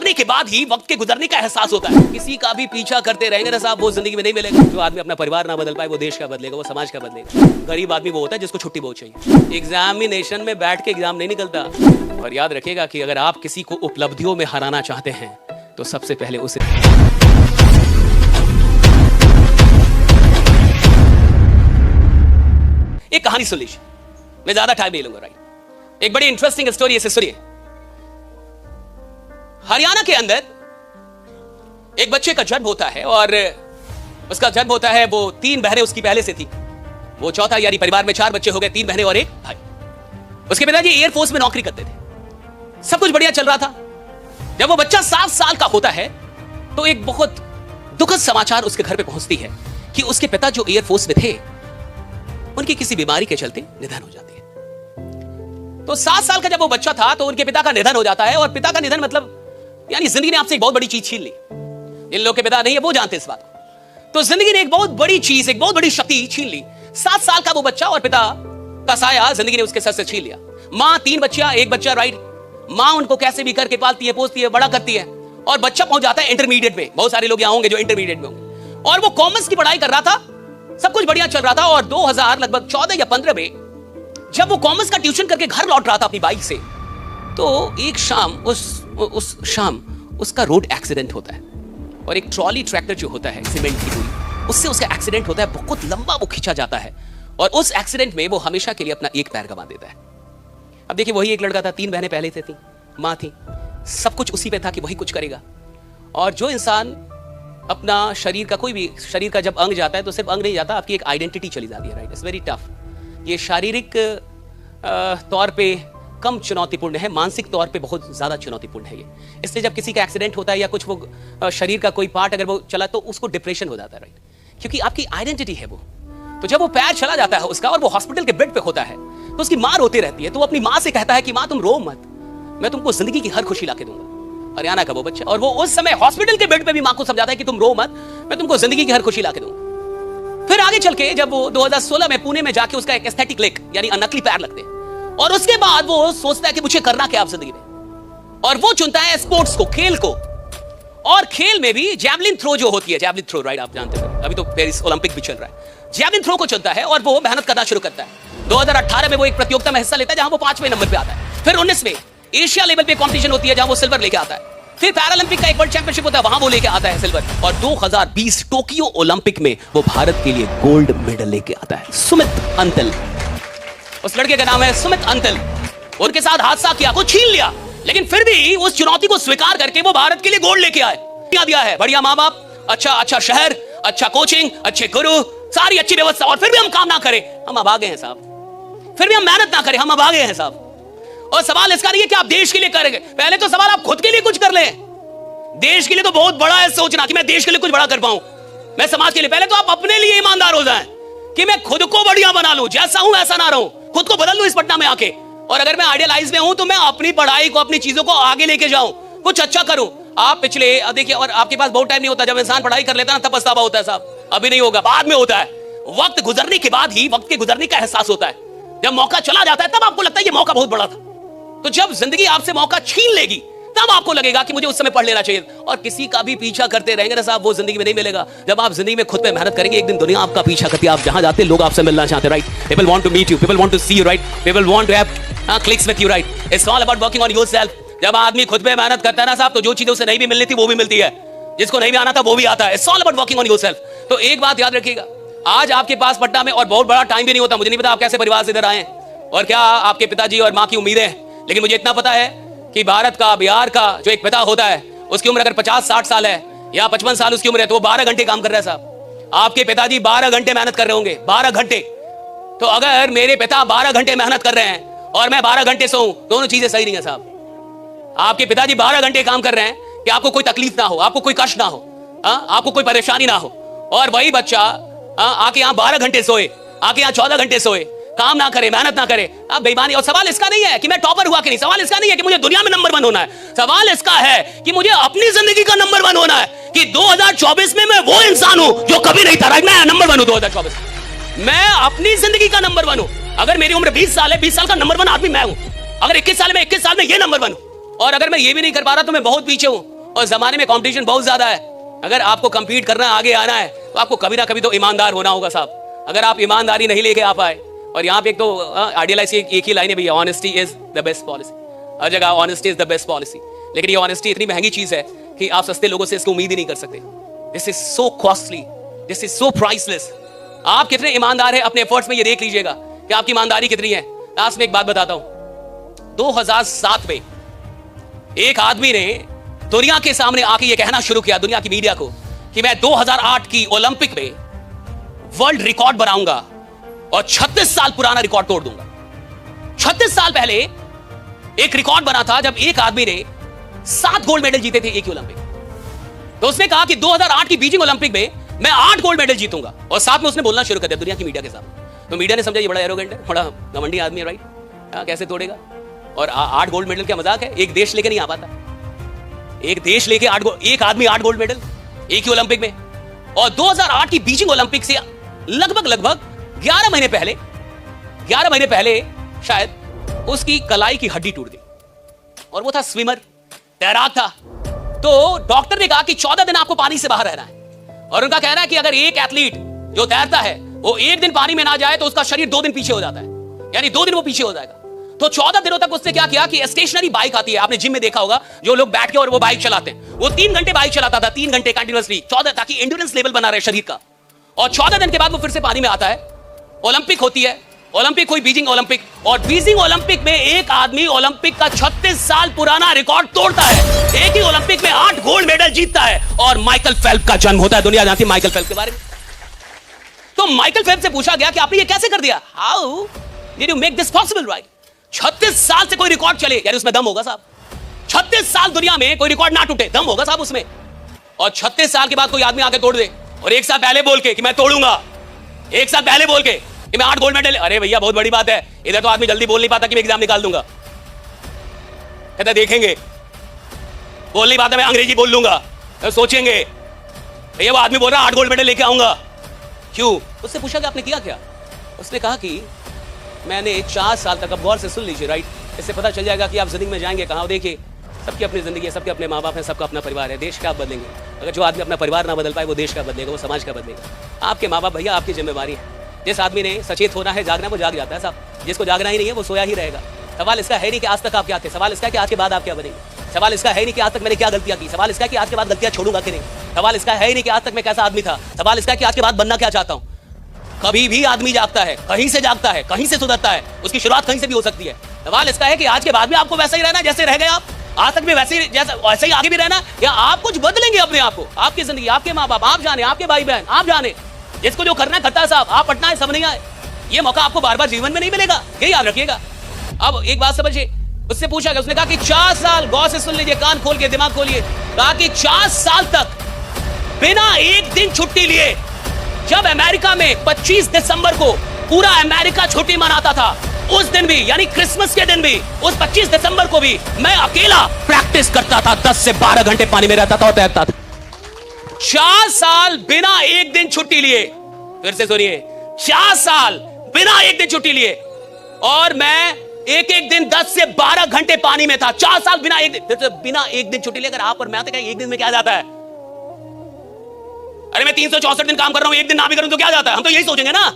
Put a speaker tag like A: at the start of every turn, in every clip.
A: गुजरने के बाद ही वक्त के गुजरने का एहसास होता है। किसी का भी पीछा करते रहेंगे ना साहब, वो जिंदगी में नहीं मिलेगा। जो आदमी अपना परिवार ना बदल पाए वो देश का बदलेगा, वो समाज का बदलेगा। गरीब आदमी वो होता है जिसको छुट्टी बहुत चाहिए। एग्जामिनेशन में बैठ के एग्जाम नहीं निकलता। और याद रखिएगा कि अगर आप किसी को उपलब्धियों में हराना चाहते हैं तो सबसे पहले उसे एक कहानी सुन लीजिए, मैं ज्यादा टाइम नहीं लूंगा। राइट, एक बड़ी इंटरेस्टिंग स्टोरी है, सुनिए। हरियाणा के अंदर एक बच्चे का जन्म होता है और उसका जन्म होता है, वो 3 बहनें उसकी पहले से थी, वो चौथा, यानी परिवार में 4 बच्चे हो गए, 3 बहनें और 1 भाई। उसके पिताजी एयरफोर्स में नौकरी करते थे, सब कुछ बढ़िया चल रहा था। जब वो बच्चा 7 साल का होता है तो एक बहुत दुखद समाचार उसके घर पे पहुंचती है कि उसके पिता जो एयरफोर्स में थे उनकी किसी बीमारी के चलते निधन हो जाती है। तो 7 साल का जब वो बच्चा था तो उनके पिता का निधन हो जाता है। और पिता का निधन मतलब यानी जिंदगी ने आपसे एक बहुत बड़ी चीज छीन ली। जिन लोगों के पिता नहीं है वो जानते इस बात को। तो जिंदगी ने एक बहुत बड़ी चीज, एक बहुत बड़ी शक्ति छीन ली। 7 साल का वो बच्चा और पिता का साया जिंदगी ने उसके सर से छीन लिया। माँ 3 बच्चियां, 1 बच्चा। राइट, माँ उनको कैसे भी करके पालती है, पोसती है, बड़ा करती है और बच्चा पहुंच जाता है इंटरमीडिएट में। बहुत सारे लोग यहाँ होंगे जो इंटरमीडिएट में होंगे। और वो कॉमर्स की पढ़ाई कर रहा था, सब कुछ बढ़िया चल रहा था। और 2000 लगभग 14 या 15 में जब वो कॉमर्स का ट्यूशन करके घर लौट रहा था अपनी बाइक से, तो एक शाम उस शाम उसका रोड एक्सीडेंट होता है। और एक ट्रॉली ट्रैक्टर जो होता है सीमेंट की पूरी, उससे उसका एक्सीडेंट होता है। बहुत लंबा वो खींचा जाता है और उस एक्सीडेंट में वो हमेशा के लिए अपना एक पैर गंवा देता है। अब देखिए, वही एक लड़का था, 3 बहनें पहले से थी, माँ थी, सब कुछ उसी पे था कि वही कुछ करेगा। और जो इंसान अपना शरीर का, कोई भी शरीर का जब अंग जाता है तो सिर्फ अंग नहीं जाता, आपकी एक आइडेंटिटी चली जाती है। Right, it's very tough. ये शारीरिक तौर पे कम चुनौतीपूर्ण है, मानसिक तौर पे बहुत ज्यादा चुनौतीपूर्ण है ये। इसलिए जब किसी का एक्सीडेंट होता है या कुछ वो शरीर का कोई पार्ट अगर वो चला तो उसको डिप्रेशन हो जाता है। राइट, क्योंकि आपकी आइडेंटिटी है वो। तो जब वो पैर चला जाता है उसका और वो हॉस्पिटल के बेड पे होता है तो उसकी माँ रोती रहती है। तो वो अपनी माँ से कहता है कि माँ तुम रो मत, मैं तुमको जिंदगी की हर खुशी लाके दूंगा। हरियाणा का वो बच्चा, और वो उस समय हॉस्पिटल के बेड पे भी माँ को समझाता है कि तुम रो मत, मैं तुमको जिंदगी की हर खुशी लाके दूंगा। फिर आगे चल के जब वो 2016 में पुणे में जाके उसका एक एस्थेटिक लेग यानी नकली पैर लगते हैं और उसके बाद वो सोचता है कि मुझे करना क्या अब जिंदगी में। और वो चुनता है स्पोर्ट्स को, खेल को। और खेल में भी जैवलिन थ्रो जो होती है, जैवलिन थ्रो, राइट, आप जानते हो, अभी तो पेरिस ओलंपिक भी चल रहा है। जैवलिन थ्रो को चुनता है और वो मेहनत करना शुरू करता है। 2018 में वो एक प्रतियोगिता में हिस्सा लेता है जहां वो 5वें नंबर पे आता है। फिर 19 में एशिया लेवल पे कंपटीशन होती है जहां वो सिल्वर लेके आता है। फिर पैरालंपिक का एक वर्ल्ड चैंपियनशिप होता है, वहां वो लेके आता है सिल्वर। और 2020 टोक्यो ओलंपिक में वो भारत के लिए गोल्ड मेडल लेके आता है। सुमित अंतल, उस लड़के का नाम है सुमित अंतल। उनके साथ हादसा किया, वो छीन लिया, लेकिन फिर भी उस चुनौती को स्वीकार करके वो भारत के लिए गोल्ड लेके आए। क्या दिया है? बढ़िया माँ बाप, अच्छा शहर, अच्छा कोचिंग, अच्छे गुरु, सारी अच्छी व्यवस्था। और फिर भी हम काम ना करें, हम अभागे हैं साहब। फिर भी हम मेहनत ना करें, हम अभागे हैं साहब। और सवाल इसका नहीं है कि आप देश के लिए करेंगे, पहले तो सवाल आप खुद के लिए कुछ कर लें। देश के लिए तो बहुत बड़ा है सोचना कि मैं देश के लिए कुछ बड़ा कर पाऊं, मैं समाज के लिए। पहले तो आप अपने लिए ईमानदार हो जाएं कि मैं खुद को बढ़िया बना लूं, जैसा हूं वैसा ना रहूं, खुद को बदल लूं इस पटना में आके। और अगर मैं आइडियलाइज में हूं तो मैं अपनी पढ़ाई को, अपनी चीजों को आगे लेके जाऊं, कुछ अच्छा करूं। आप पिछले देखिए, और आपके पास बहुत टाइम नहीं होता, जब इंसान पढ़ाई कर लेता है ना तब पछतावा होता है साहब। अभी नहीं होगा, बाद में होता है। वक्त गुजरने के बाद ही वक्त के गुजरने का एहसास होता है। जब मौका चला जाता है तब आपको लगता है ये मौका बहुत बड़ा था। तो जब जिंदगी आपसे मौका छीन लेगी तब आपको लगेगा कि मुझे उस समय पढ़ लेना चाहिए। और किसी का भी पीछा करते रहेंगे ना साहब, वो जिंदगी में नहीं मिलेगा। जब आप जिंदगी में खुद पे मेहनत करेंगे, एक दिन दुनिया आपका पीछा करती है। आप जहां जाते लोग आपसे मिलना चाहते हैं। Right, people want to meet you, people want to see you. Right, people want to have clicks with you. Right, it's all about working on yourself. जब आदमी खुद पे मेहनत करता है ना साहब, तो जो चीजें उसे नहीं भी मिलनी थी वो भी मिलती है, जिसको नहीं भी आना था वो भी आता है। It's all about working on yourself. तो एक बात याद रखिएगा, आज आपके पास पटना में और बहुत बड़ा टाइम भी नहीं होता। मुझे नहीं पता आप कैसे परिवार से इधर आए और क्या आपके पिताजी और माँ की उम्मीदें हैं, लेकिन मुझे इतना पता है कि भारत का, बिहार का जो एक पिता होता है, उसकी उम्र अगर 50-60 साल है या 55 साल उसकी उम्र है, तो वो 12 घंटे काम कर रहा है साहब। आपके पिताजी 12 घंटे मेहनत कर रहे होंगे, 12 घंटे। तो अगर मेरे पिता 12 घंटे मेहनत कर रहे हैं और मैं 12 घंटे सोऊं, दोनों चीजें सही नहीं है साहब। आपके पिताजी 12 घंटे काम कर रहे हैं कि आपको कोई तकलीफ ना हो, आपको कोई कष्ट ना हो, आपको कोई परेशानी ना हो। और वही बच्चा आके यहाँ 12 घंटे सोए, आके यहाँ 14 घंटे सोए, काम ना करे, मेहनत ना करे। अब बेईमानी। और सवाल इसका नहीं है कि मैं टॉपर हुआ कि नहीं, सवाल इसका नहीं है कि मुझे दुनिया में नंबर 1 होना है। सवाल इसका है कि मुझे अपनी जिंदगी का नंबर 1 होना है, कि 2024 में मैं वो इंसान हूं जो कभी नहीं था। मैं नंबर 1 हूं 2024 में, मैं अपनी जिंदगी का नंबर 1 हूं। अगर मेरी उम्र 20 साल है, 20 साल का नंबर 1 आदमी मैं हूं। अगर 21 साल में 21 साल में ये नंबर 1 हूं। और अगर मैं ये भी नहीं कर पा रहा तो मैं बहुत पीछे हूं। और जमाने में कंपटीशन बहुत ज्यादा है। अगर आपको कंपीट करना, आगे आना है, तो आपको कभी ना कभी तो ईमानदार होना होगा साहब। अगर आप ईमानदारी नहीं लेके आ पाए, और यहाँ पे एक तो आइडियलाइज एक ही लाइन है भैया, honesty is the best policy. हर जगह honesty is the best policy, लेकिन ये ऑनेस्टी इतनी महंगी चीज है कि आप सस्ते लोगों से इसको उम्मीद ही नहीं कर सकते। This is so costly, this is so priceless. आप कितने ईमानदार हैं अपने एफर्ट्स में, ये देख लीजिएगा कि आपकी ईमानदारी कितनी है। लास्ट में एक बात बताता हूं, 2007 में एक आदमी ने दुनिया के सामने आके ये कहना शुरू किया, दुनिया की मीडिया को, कि मैं 2008 की ओलंपिक में वर्ल्ड रिकॉर्ड बनाऊंगा और 36 साल पुराना रिकॉर्ड तोड़ दूंगा। 36 साल पहले एक रिकॉर्ड बना था जब एक आदमी ने 7 गोल्ड मेडल जीते थे एक ही ओलंपिक। तो उसने कहा कि 2008 की बीजिंग ओलंपिक में मैं 8 गोल्ड मेडल जीतूंगा, और साथ में उसने बोलना शुरू कर दिया दुनिया की मीडिया के सामने। तो मीडिया ने समझा ये बड़ा एरोगेंट है, बड़ा घमंडी आदमी है, राइट, कैसे तोड़ेगा। और 8 गोल्ड मेडल क्या मजाक है, एक देश लेके नहीं आ पाता, एक देश लेके एक आदमी 8 गोल्ड मेडल एक ही ओलंपिक में। और 2008 की बीजिंग ओलंपिक से लगभग 11 महीने पहले शायद उसकी कलाई की हड्डी टूट गई, और वो था स्विमर, तैराक था। तो डॉक्टर ने कहा कि 14 दिन आपको पानी से बाहर रहना है, और उनका कहना है कि अगर एक एथलीट जो तैरता है वो एक दिन पानी में ना जाए तो उसका शरीर 2 दिन पीछे हो जाता है, यानी 2 दिन वो पीछे हो जाएगा। तो 14 दिनों तक उसने क्या किया कि स्टेशनरी बाइक आती है, आपने जिम में देखा होगा, जो लोग बैठ के और वो बाइक चलाते हैं, वो 3 घंटे बाइक चलाता था, 3 घंटे कंटिन्यूअसली, 14, ताकि एंड्योरेंस लेवल बना रहे शरीर का। और 14 दिन के बाद वो फिर से पानी में आता है, ओलंपिक होती है, ओलंपिक हुई बीजिंग ओलंपिक, और बीजिंग ओलंपिक में एक आदमी ओलंपिक का 36 साल पुराना रिकॉर्ड तोड़ता है, एक ही ओलंपिक में 8 गोल्ड मेडल जीतता है, और माइकल फेल्प्स का जन्म होता है। दुनिया जानती है माइकल फेल्प्स के बारे में। तो माइकल फेल्प्स से पूछा गया कि आपने ये कैसे कर दिया, how did you make this possible, right. 36 साल से कोई रिकॉर्ड चले, यानी उसमें दम होगा साहब। 36 साल दुनिया में कोई रिकॉर्ड ना टूटे, दम होगा साहब उसमें। और 36 साल के बाद कोई आदमी आके तोड़ दे, और एक साल पहले बोल के कि मैं तोड़ूंगा, एक साल पहले बोल के कि मैं 8 गोल्ड मेडल, अरे भैया बहुत बड़ी बात है। इधर तो आदमी जल्दी बोल नहीं पाता कि मैं एग्जाम निकाल दूंगा, कहता देखेंगे, बोल नहीं पाता मैं अंग्रेजी बोल लूंगा, तो सोचेंगे भैया वो आदमी बोल रहा 8 गोल्ड मेडल लेके आऊंगा, क्यों। उससे पूछा कि आपने किया क्या, उसने कहा कि मैंने 4 साल तक, अब गौर से सुन लीजिए, राइट, इससे पता चल जाएगा कि आप जिंदगी में जाएंगे कहां। देखिए सबकी अपनी जिंदगी है, सबके अपने माँ बाप हैं, सबका अपना परिवार है। देश का आप बदलेंगे, अगर जो आदमी अपना परिवार ना बदल पाए वो देश का बदलेगा, वो समाज का बदलेगा। आपके माँ बाप भैया आपकी जिम्मेवारी है। जिस आदमी ने सचेत होना है, जागना है, वो जाग जाता है साहब, जिसको जागना ही नहीं है वो सोया ही रहेगा। सवाल इसका है नहीं कि आज तक आप क्या थे, सवाल इसका है कि आज के बाद आप क्या बनेंगे। सवाल इसका है नहीं कि आज तक मैंने क्या गलतियां की, सवाल इसका है कि आज के बाद गलतियां छोड़ूंगा कि नहीं। सवाल इसका है ही नहीं कि आज तक मैं कैसा आदमी था, सवाल इसका है कि आज के बाद बनना क्या चाहता हूं। कभी भी आदमी जागता है, कहीं से जागता है, कहीं से सुधरता है, उसकी शुरुआत कहीं से भी हो सकती है। सवाल इसका है कि आज के बाद भी आपको वैसा ही रहना जैसे रह गए आप, आज तक भी वैसे ही आगे भी रहना, या आप कुछ बदलेंगे अपने आप को, आपकी जिंदगी, आपके माँ बाप आप जाने, आपके भाई बहन आप जाने, जिसको जो करना है करता है साहब। आप पटना है सब नहीं आए, ये मौका आपको बार बार जीवन में नहीं मिलेगा, ये याद रखिएगा। अब एक बात समझिए, उससे पूछा गया, उसने कहा कि 4 साल, गौर से सुन लीजिए, कान खोल के दिमाग खोलिए, कहा कि 4 साल तक बिना एक दिन छुट्टी लिए, जब अमेरिका में 25 दिसंबर को पूरा अमेरिका छुट्टी मनाता था, उस दिन भी, यानी क्रिसमस के दिन भी, उस 25 दिसंबर को भी मैं अकेला प्रैक्टिस करता था, 10 से 12 घंटे पानी में रहता था और तैरता था। 4 साल बिना एक दिन छुट्टी लिए, फिर से सुनिए, 4 साल बिना एक दिन छुट्टी लिए, और मैं एक दिन 10 से 12 घंटे पानी में था। 4 साल बिना एक दिन छुट्टी लेकर आप और मैं आते, एक दिन में क्या जाता है। अरे मैं 364 दिन काम कर रहा हूं, एक दिन ना भी करूं तो क्या जाता है, हम तो यही सोचेंगे ना।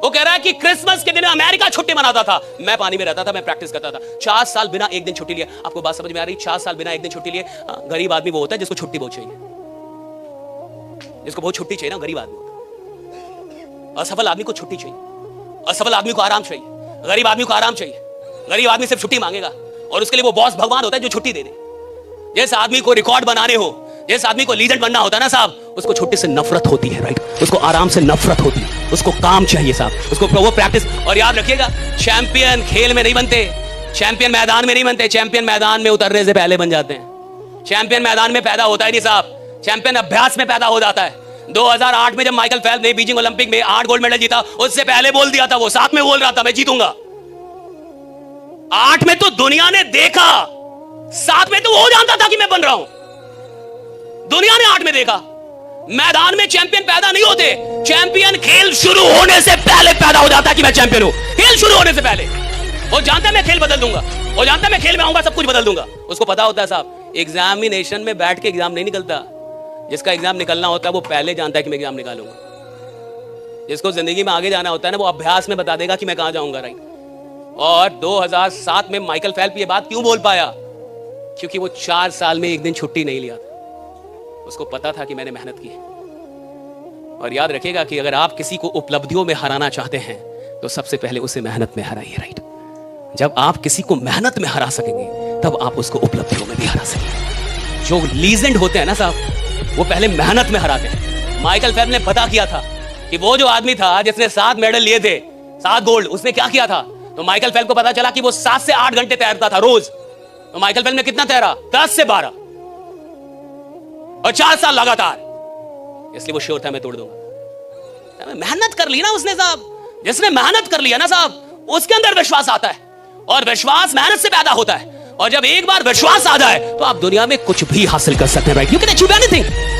A: वो कह रहा है कि क्रिसमस के दिन अमेरिका छुट्टी मनाता था, मैं पानी में रहता था, मैं प्रैक्टिस करता था। 4 साल बिना एक दिन छुट्टी लिए। आपको बात समझ में आ रही? 4 साल बिना एक दिन छुट्टी लिए। गरीब आदमी वो होता है जिसको छुट्टी बहुत चाहिए, जिसको बहुत छुट्टी चाहिए ना, गरीब आदमी। असफल आदमी को छुट्टी चाहिए, असफल आदमी को आराम चाहिए, गरीब आदमी को आराम चाहिए। गरीब आदमी सिर्फ छुट्टी मांगेगा, और उसके लिए वो बॉस भगवान होता है जो छुट्टी दे दे। जिस आदमी को रिकॉर्ड बनाने हो, जिस आदमी को लीजेंड बनना होता है ना साहब, उसको छुट्टी से नफरत होती है, राइट, उसको आराम से नफरत होती है, उसको काम चाहिए साहब, उसको वो प्रैक्टिस। और याद रखिएगा, चैंपियन खेल में नहीं बनते, चैंपियन मैदान में नहीं बनते, चैंपियन मैदान में उतरने से पहले बन जाते हैं। चैंपियन मैदान में पैदा होता है नहीं साहब, चैंपियन अभ्यास में पैदा हो जाता है। 2008 में जब माइकल फेल्प्स ने बीजिंग ओलंपिक में 8 गोल्ड मेडल जीता, उससे पहले बोल दिया था, वो 7 में बोल रहा था मैं जीतूंगा। 8 में तो दुनिया ने देखा, 7 में तो वो जानता था कि मैं बन रहा हूं। दुनिया ने 8 में देखा। मैदान में चैंपियन पैदा नहीं होते, चैंपियन खेल शुरू होने से पहले पैदा हो जाता है कि मैं चैंपियन हूं। खेल शुरू होने से पहले वो जानता है मैं खेल बदल दूंगा, वो जानता है मैं खेल में आऊंगा सब कुछ बदल दूंगा। उसको पता होता है साहब एग्जामिनेशन में बैठ के एग्जाम नहीं निकलता। जिसका एग्जाम निकलना होता है वो पहले जानता है कि मैं एग्जाम निकालूंगा। जिसको जिंदगी में आगे जाना होता है ना, वो अभ्यास में बता देगा कि मैं कहां जाऊंगा, राइट। और 2007 में माइकल फेल्प्स ये बात क्यों बोल पाया? क्योंकि वो 4 साल में एक दिन छुट्टी नहीं लिया था। उसको पता था कि मैंने मेहनत की है। और याद रखिएगा कि अगर आप किसी को उपलब्धियों में हराना चाहते हैं तो सबसे पहले उसे मेहनत में हराइए, राइट। जब आप किसी को मेहनत में हरा सकेंगे तब आप उसको उपलब्धियों में भी हरा सकेंगे। जो लीजेंड होते हैं ना साहब, वो पहले मेहनत में हराते हैं। माइकल फेल्प्स ने पता किया था कि वो जो आदमी था जिसने 7 मेडल लिए थे, 7 गोल्ड, उसने क्या किया था। तो माइकल फेल्प्स को पता चला कि वो 7 से 8 घंटे तैरता था रोज। तो माइकल फेल्प्स ने कितना तैरा? 10 से 12 और 4 साल लगातार। इसलिए वो श्योर था मैं तोड़ दूंगा। मेहनत कर ली ना उसने साहब। जिसने मेहनत कर लिया ना साहब, उसके अंदर विश्वास आता है। और विश्वास मेहनत से पैदा होता है। और जब एक बार विश्वास आ जाए तो आप दुनिया में कुछ भी हासिल कर सकते हैं, right. You can achieve anything.